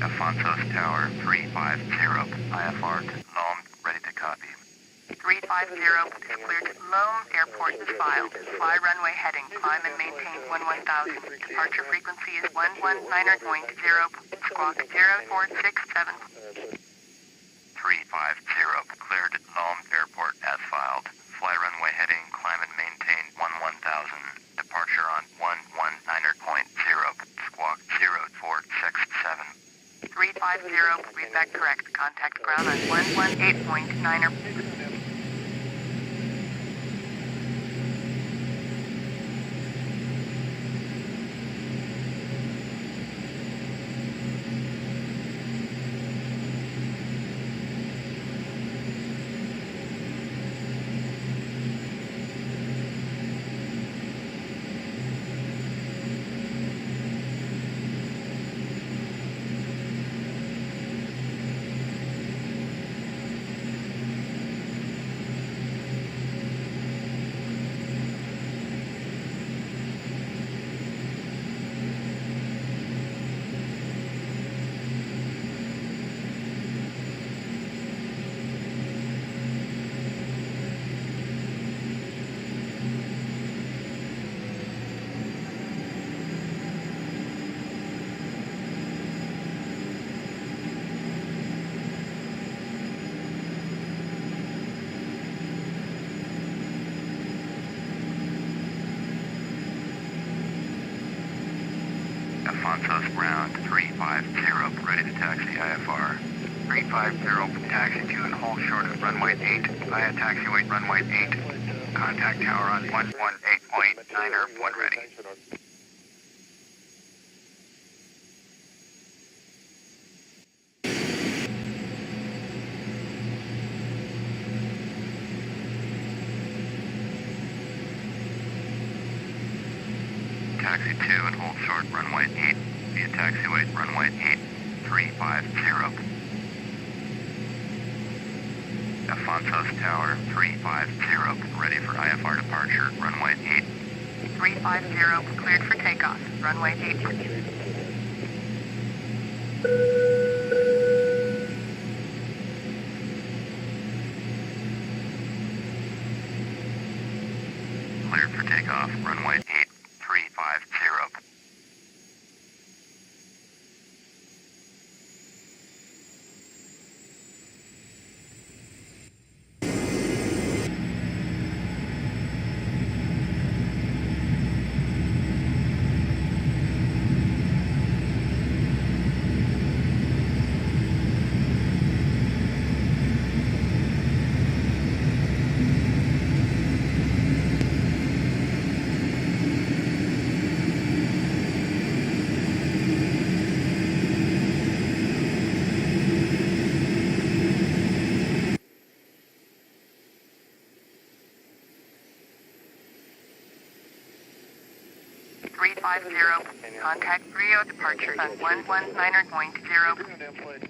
Afonsos Tower 350, IFR to LOME, ready to copy. 350 is cleared. LOME Airport is filed. Fly runway heading. Climb and maintain 11,000. Departure frequency is 119.0. Squawk 0467. 350, cleared at LOME Airport as filed. Fly runway heading, climb and maintain 11,000. Departure on 119.0. Squawk 0467. 350, read back correct. Contact ground on 118.9. Afonsos ground 350, ready to taxi IFR. 350, taxi to and hold short of runway 8, via taxiway runway 8. Contact tower on 118.9, 1 ready. Taxi 2 and hold short runway 8 via taxiway runway 8, 350. Afonsos Tower 350, ready for IFR departure, runway 8. 350, cleared for takeoff. Runway 8. Cleared for takeoff, runway 8, 350. Contact RIO departure on 119.0.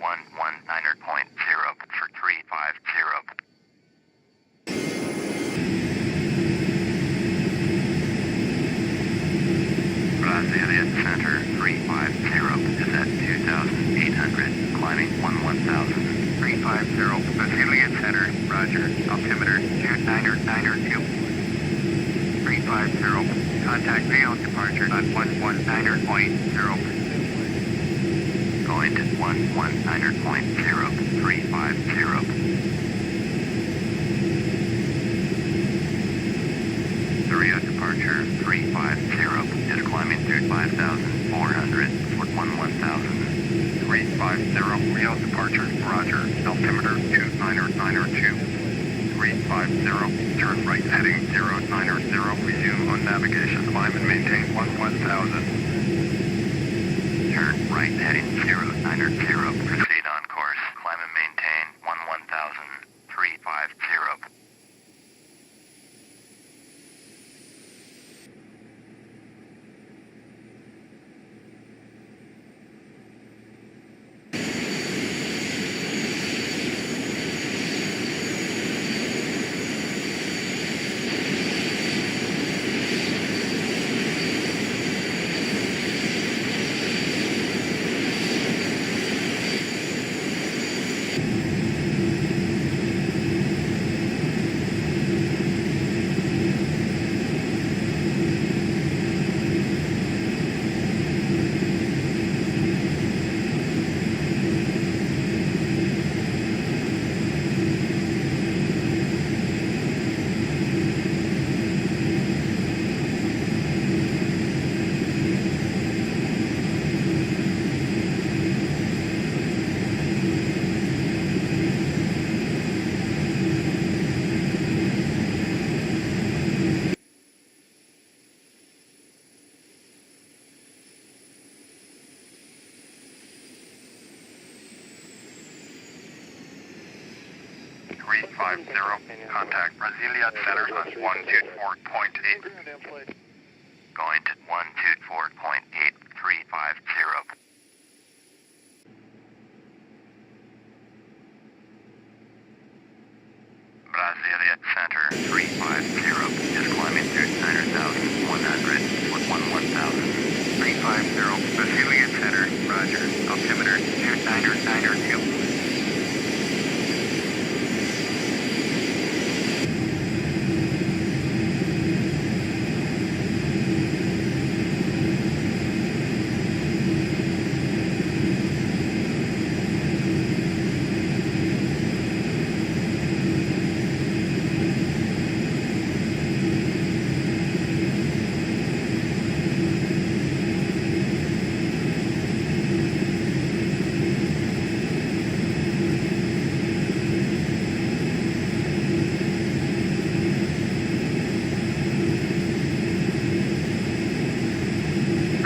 119.0 for 350. Brasilia Center 350 is at 2,800, climbing 11,000. 350, Brasilia Center, roger, altimeter 2992. 350, contact RIO departure on 119.0. Going to 119.0, 350. The RIO departure 350 is climbing through 5,400 for 11,000. 350, RIO departure, roger, altimeter 2992. 350, turn right heading 090, resume on navigation, climb and maintain 11,000. Turn right heading 090, proceed on course, climb and maintain 11,000, 350. 350. Contact Brasilia Center on 124.8. Going to 124.8350. Brasilia Center 350 is climbing through 9,100 with 11,000. 350 Brasilia Center, roger. Altimeter 2992.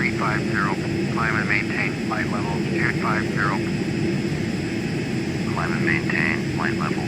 Climb and maintain flight level 250. Climb and maintain flight level